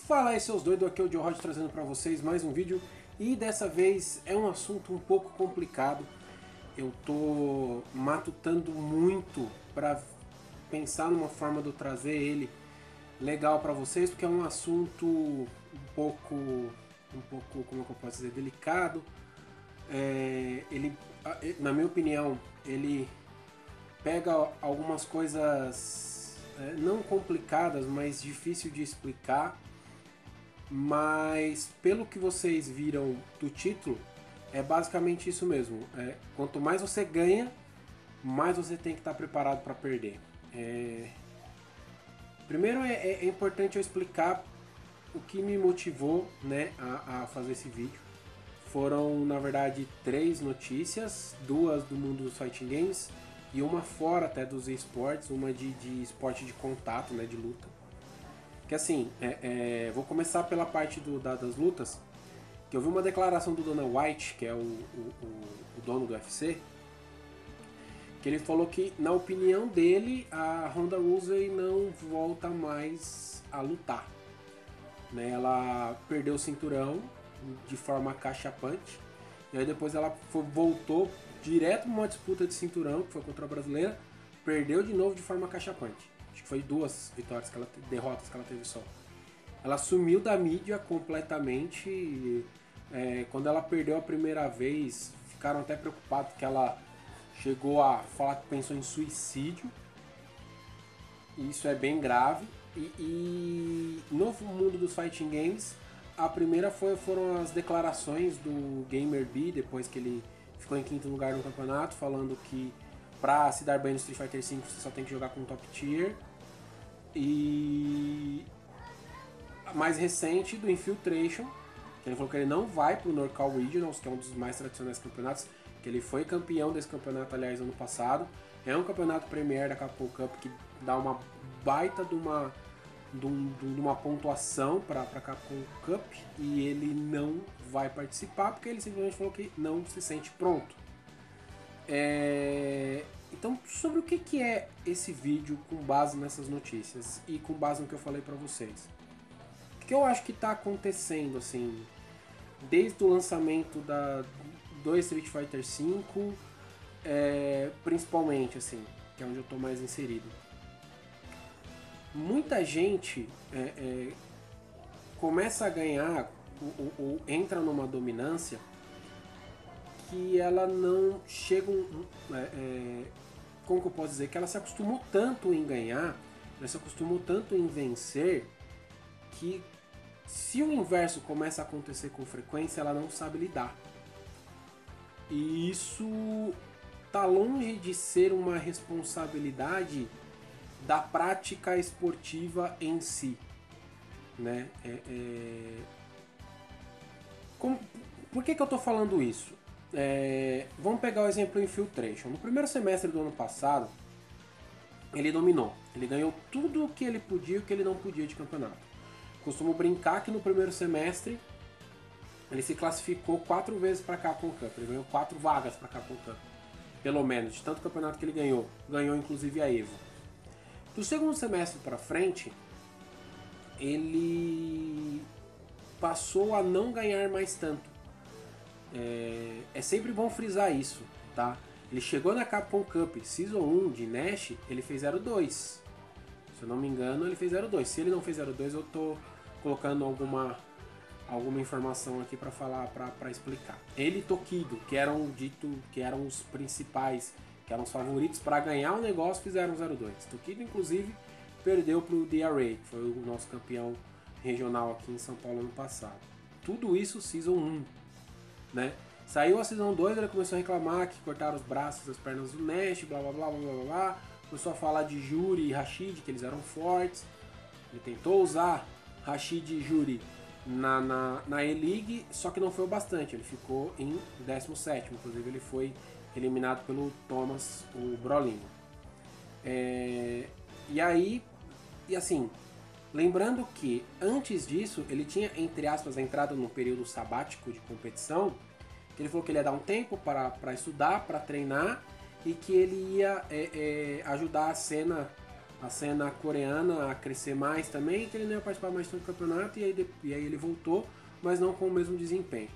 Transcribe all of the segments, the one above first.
Fala aí seus doidos, aqui é o Joe Rod trazendo pra vocês mais um vídeo. E dessa vez é um assunto um pouco complicado. Eu tô matutando muito pra pensar numa forma de eu trazer ele legal pra vocês, porque é um assunto como é que eu posso dizer, delicado. Ele, na minha opinião, ele pega algumas coisas não complicadas, mas difícil de explicar. Mas pelo que vocês viram do título, é basicamente isso mesmo. Quanto mais você ganha, mais você tem que estar preparado para perder. Primeiro é importante eu explicar o que me motivou, né, a fazer esse vídeo. Foram, na verdade, 3 notícias, 2 do mundo dos fighting games e uma fora até dos esportes, uma de esporte de contato, né, de luta. Que assim, vou começar pela parte das lutas, que eu vi uma declaração do Dana White, que é o dono do UFC, que ele falou que, na opinião dele, a Ronda Rousey não volta mais a lutar. Né? Ela perdeu o cinturão de forma cachapante, e aí depois ela voltou direto numa disputa de cinturão, que foi contra a brasileira, perdeu de novo de forma cachapante. Acho que foi 2 vitórias derrotas que ela teve só. Ela sumiu da mídia completamente. Quando ela perdeu a primeira vez, ficaram até preocupados que ela chegou a falar que pensou em suicídio. Isso é bem grave. E no mundo dos fighting games, a primeira foram as declarações do Gamer B, depois que ele ficou em 5º lugar no campeonato, falando que pra se dar bem no Street Fighter V você só tem que jogar com top tier. E a mais recente do Infiltration, que ele falou que ele não vai pro NorCal Regionals, que é um dos mais tradicionais campeonatos, que ele foi campeão desse campeonato, aliás, ano passado. É um campeonato Premier da Capcom Cup que dá uma baita de uma pontuação para a Capcom Cup, e ele não vai participar porque ele simplesmente falou que não se sente pronto. Então, sobre o que é esse vídeo com base nessas notícias e com base no que eu falei pra vocês? O que eu acho que tá acontecendo, assim, desde o lançamento do Street Fighter V, principalmente, assim, que é onde eu tô mais inserido. Muita gente começa a ganhar ou entra numa dominância que ela não chega, como que eu posso dizer, que ela se acostumou tanto em ganhar, ela se acostumou tanto em vencer, que se o inverso começa a acontecer com frequência, ela não sabe lidar. E isso tá longe de ser uma responsabilidade da prática esportiva em si, né? Por que eu tô falando isso? Vamos pegar o exemplo Infiltration. No primeiro semestre do ano passado, ele dominou. Ele ganhou tudo o que ele podia e o que ele não podia de campeonato. Costumo brincar que no primeiro semestre ele se classificou 4 vezes para a Capcom Cup. Ele ganhou 4 vagas para a Capcom Cup, pelo menos, de tanto campeonato que ele ganhou. Ganhou inclusive a EVO. Do segundo semestre para frente, ele passou a não ganhar mais tanto. É sempre bom frisar isso, tá? Ele chegou na Capcom Cup Season 1 de Nash, ele fez 0-2. Se eu não me engano, ele fez 0-2. Se ele não fez 0-2, eu tô colocando alguma informação aqui para falar, para explicar. Ele e Tokido, que eram os principais, que eram os favoritos para ganhar o negócio, fizeram 0-2. Tokido, inclusive, perdeu pro DRA, que foi o nosso campeão regional aqui em São Paulo ano passado. Tudo isso Season 1. Né? Saiu a Season 2, ele começou a reclamar que cortaram os braços e as pernas do Nash, blá blá blá blá blá blá. Começou a falar de Juri e Rashid, que eles eram fortes. Ele tentou usar Rashid e Juri na E-League, só que não foi o bastante. Ele ficou em 17º, inclusive ele foi eliminado pelo Thomas, o Brolin. E assim, lembrando que antes disso ele tinha, entre aspas, entrado num período sabático de competição, que ele falou que ele ia dar um tempo para estudar, para treinar, e que ele ia ajudar a cena a cena coreana a crescer mais também, que ele não ia participar mais do campeonato, e aí ele voltou, mas não com o mesmo desempenho.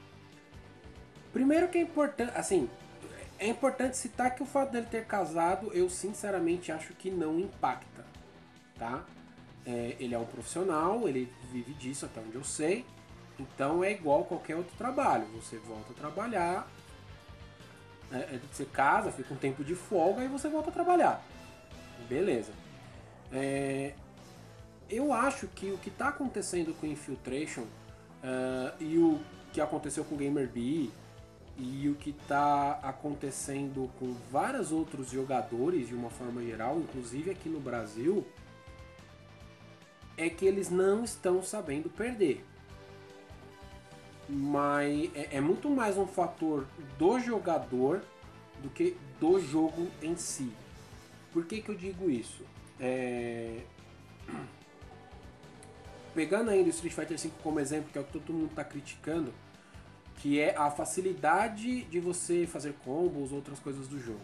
Primeiro que é importante, assim, é importante citar que o fato dele ter casado, eu sinceramente acho que não impacta, tá? Ele é um profissional, ele vive disso até onde eu sei, então é igual qualquer outro trabalho. Você volta a trabalhar, você casa, fica um tempo de folga e você volta a trabalhar. Beleza. Eu acho que o que está acontecendo com Infiltration e o que aconteceu com GamerBee e o que está acontecendo com vários outros jogadores de uma forma geral, inclusive aqui no Brasil, é que eles não estão sabendo perder. Mas é muito mais um fator do jogador do que do jogo em si. Por que eu digo isso? Pegando ainda o Street Fighter V como exemplo, que é o que todo mundo está criticando, que é a facilidade de você fazer combos, outras coisas do jogo.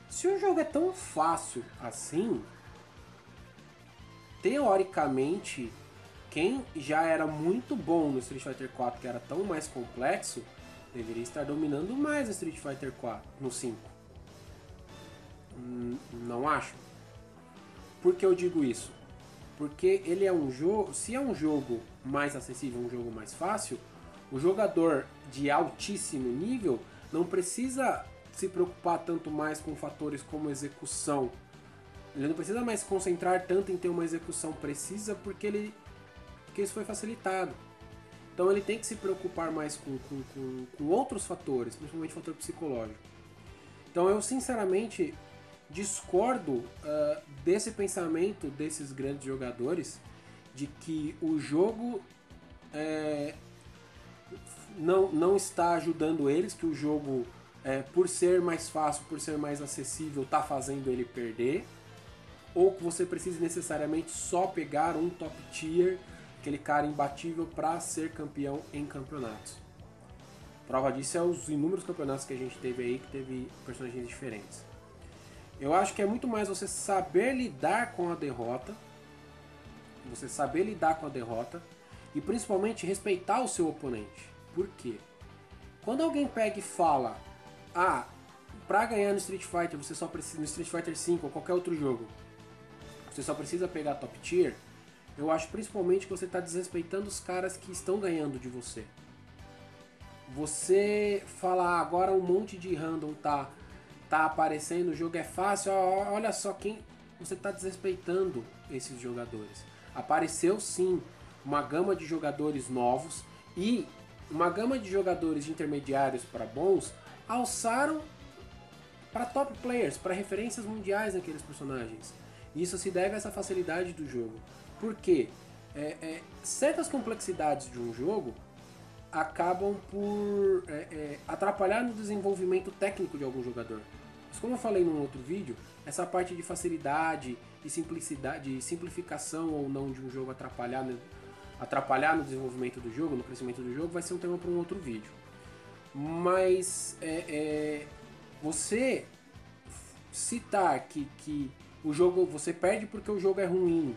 Se o jogo é tão fácil assim, teoricamente, quem já era muito bom no Street Fighter 4, que era tão mais complexo, deveria estar dominando mais o Street Fighter 4 no 5. Não acho? Por que eu digo isso? Porque ele é um jogo, se é um jogo mais acessível, um jogo mais fácil, o jogador de altíssimo nível não precisa se preocupar tanto mais com fatores como execução. Ele não precisa mais se concentrar tanto em ter uma execução precisa porque isso foi facilitado. Então ele tem que se preocupar mais com outros fatores, principalmente fator psicológico. Então eu sinceramente discordo desse pensamento desses grandes jogadores de que o jogo não está ajudando eles, que o jogo, por ser mais fácil, por ser mais acessível, está fazendo ele perder, ou que você precisa necessariamente só pegar um top tier, aquele cara imbatível para ser campeão em campeonatos. Prova disso é os inúmeros campeonatos que a gente teve aí, que teve personagens diferentes. Eu acho que é muito mais você saber lidar com a derrota, e principalmente respeitar o seu oponente. Por quê? Quando alguém pega e fala, pra ganhar no Street Fighter você só precisa, no Street Fighter V ou qualquer outro jogo, você só precisa pegar top tier, eu acho principalmente que você está desrespeitando os caras que estão ganhando de você. Você falar agora um monte de random tá aparecendo, o jogo é fácil, olha só quem... Você está desrespeitando esses jogadores. Apareceu sim uma gama de jogadores novos e uma gama de jogadores de intermediários para bons alçaram para top players, para referências mundiais naqueles personagens. Isso se deve a essa facilidade do jogo. Por quê? Certas complexidades de um jogo acabam por atrapalhar no desenvolvimento técnico de algum jogador. Mas como eu falei num outro vídeo, essa parte de facilidade e simplicidade, de simplificação ou não de um jogo atrapalhar no desenvolvimento do jogo, no crescimento do jogo, vai ser um tema para um outro vídeo. Mas você citar que o jogo, você perde porque o jogo é ruim,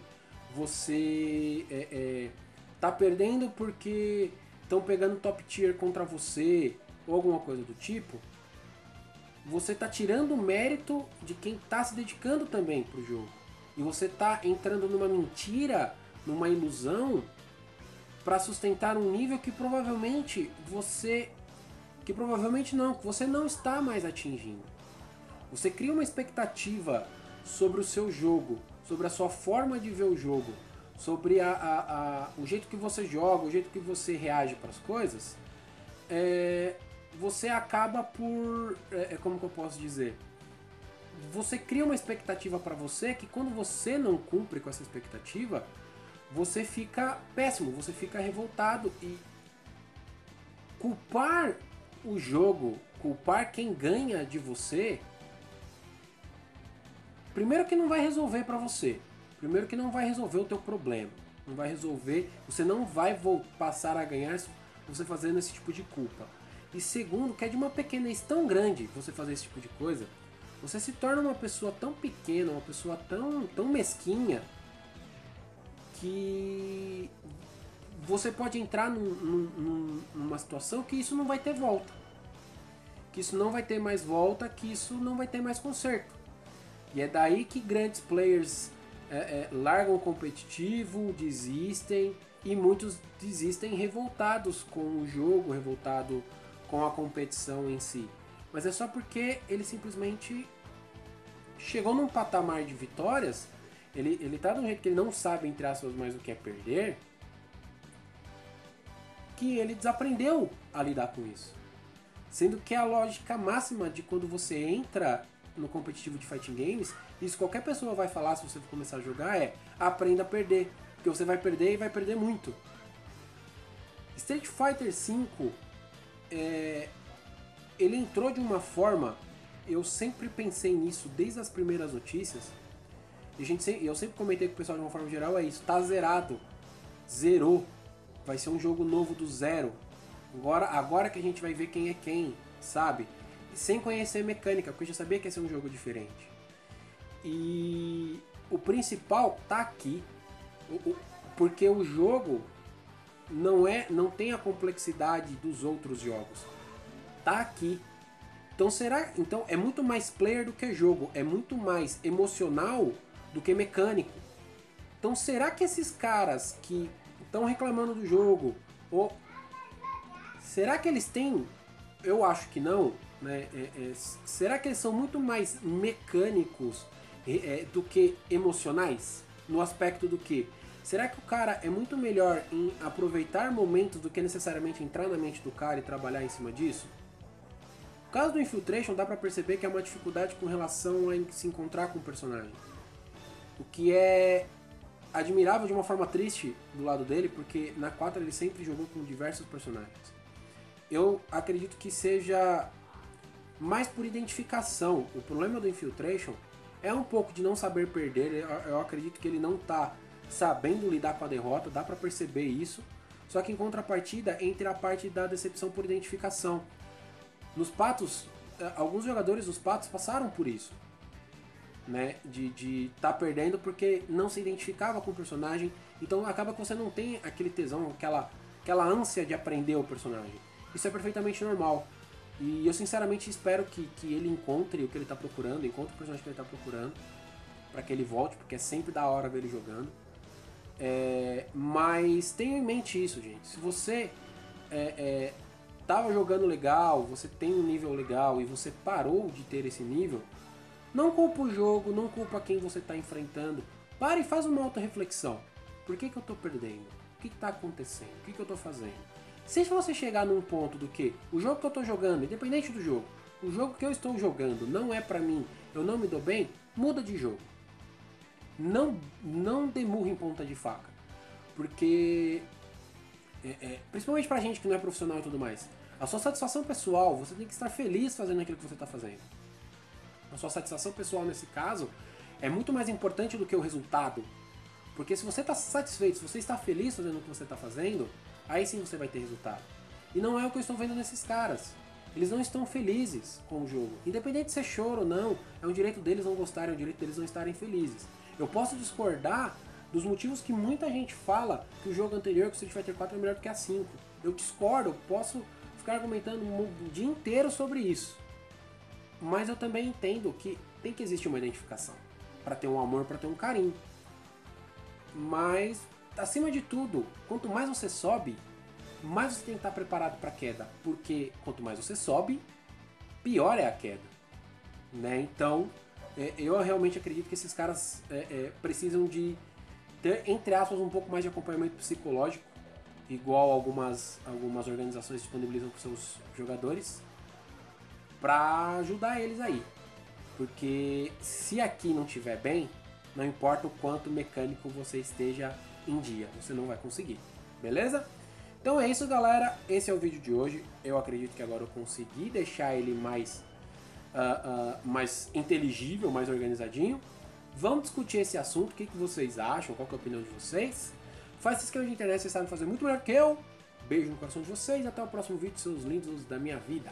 você tá perdendo porque estão pegando top tier contra você, ou alguma coisa do tipo, você tá tirando o mérito de quem tá se dedicando também pro jogo. E você tá entrando numa mentira, numa ilusão, para sustentar um nível que provavelmente você não está mais atingindo. Você cria uma expectativa sobre o seu jogo, sobre a sua forma de ver o jogo, sobre o jeito que você joga, o jeito que você reage para as coisas, você acaba por... como que eu posso dizer? Você cria uma expectativa para você que quando você não cumpre com essa expectativa, você fica péssimo, você fica revoltado e culpar o jogo, culpar quem ganha de você, primeiro que não vai resolver para você, primeiro que não vai resolver o teu problema, não vai resolver, você não vai passar a ganhar você fazendo esse tipo de culpa. E segundo, que é de uma pequenez tão grande você fazer esse tipo de coisa, você se torna uma pessoa tão pequena, uma pessoa tão mesquinha, que você pode entrar numa situação que isso não vai ter volta. Que isso não vai ter mais volta, que isso não vai ter mais conserto. E é daí que grandes players largam o competitivo, desistem, e muitos desistem revoltados com o jogo, revoltado com a competição em si. Mas é só porque ele simplesmente chegou num patamar de vitórias, ele tá de um jeito que ele não sabe, entre aspas, mais o que é perder, que ele desaprendeu a lidar com isso. Sendo que a lógica máxima de quando você entra no competitivo de fighting games, isso qualquer pessoa vai falar se você começar a jogar, é aprenda a perder, porque você vai perder e vai perder muito. Street Fighter V, ele entrou de uma forma, eu sempre pensei nisso desde as primeiras notícias, e eu sempre comentei com o pessoal de uma forma geral, é isso, tá zerado, zerou, vai ser um jogo novo do zero, agora que a gente vai ver quem é quem, sabe? Sem conhecer mecânica, porque eu já sabia que ia ser um jogo diferente. E o principal tá aqui, porque o jogo não tem a complexidade dos outros jogos. Tá aqui. Então é muito mais player do que jogo, é muito mais emocional do que mecânico. Então será que esses caras que estão reclamando do jogo, será que eles têm? Eu acho que não, né? Será que eles são muito mais mecânicos do que emocionais? No aspecto do que? Será que o cara é muito melhor em aproveitar momentos do que necessariamente entrar na mente do cara e trabalhar em cima disso? No caso do Infiltration, dá pra perceber que é uma dificuldade com relação a se encontrar com o personagem. O que é admirável de uma forma triste do lado dele, porque na 4 ele sempre jogou com diversos personagens. Eu acredito que seja mais por identificação. O problema do Infiltration é um pouco de não saber perder. Eu acredito que ele não tá sabendo lidar com a derrota, dá pra perceber isso. Só que em contrapartida, entre a parte da decepção por identificação. Nos patos, alguns jogadores dos patos passaram por isso, né? De tá perdendo porque não se identificava com o personagem. Então acaba que você não tem aquele tesão, aquela ânsia de aprender o personagem. Isso é perfeitamente normal. E eu sinceramente espero que ele encontre o que ele está procurando, encontre o personagem que ele está procurando, para que ele volte, porque é sempre da hora ver ele jogando. Mas tenha em mente isso, gente. Se você tava jogando legal, você tem um nível legal e você parou de ter esse nível, não culpa o jogo, não culpa quem você está enfrentando. Para e faz uma auto-reflexão. Por que eu estou perdendo? O que está acontecendo? O que eu estou fazendo? Se você chegar num ponto do que o jogo que eu estou jogando, independente do jogo, o jogo que eu estou jogando não é pra mim, eu não me dou bem, muda de jogo. Não demurra em ponta de faca. Porque, principalmente pra gente que não é profissional e tudo mais, a sua satisfação pessoal, você tem que estar feliz fazendo aquilo que você está fazendo. A sua satisfação pessoal nesse caso é muito mais importante do que o resultado. Porque se você está satisfeito, se você está feliz fazendo o que você está fazendo, aí sim você vai ter resultado. E não é o que eu estou vendo nesses caras. Eles não estão felizes com o jogo. Independente de ser choro ou não, é um direito deles não gostarem, é um direito deles não estarem felizes. Eu posso discordar dos motivos que muita gente fala que o jogo anterior, que o Street Fighter 4, é melhor do que a 5. Eu discordo, eu posso ficar argumentando o dia inteiro sobre isso. Mas eu também entendo que tem que existir uma identificação. Para ter um amor, para ter um carinho. Mas, acima de tudo, quanto mais você sobe, mais você tem que estar preparado para a queda. Porque quanto mais você sobe, pior é a queda. Né? Então, eu realmente acredito que esses caras precisam de ter, entre aspas, um pouco mais de acompanhamento psicológico, igual algumas organizações disponibilizam para seus jogadores, para ajudar eles aí. Porque se aqui não estiver bem, não importa o quanto mecânico você esteja em dia, você não vai conseguir, beleza? Então é isso, galera, esse é o vídeo de hoje. Eu acredito que agora eu consegui deixar ele mais inteligível, mais organizadinho. Vamos discutir esse assunto, o que vocês acham, qual que é a opinião de vocês. Faça se inscrever na internet, vocês sabem fazer muito melhor que eu. Beijo no coração de vocês, até o próximo vídeo, seus lindos da minha vida.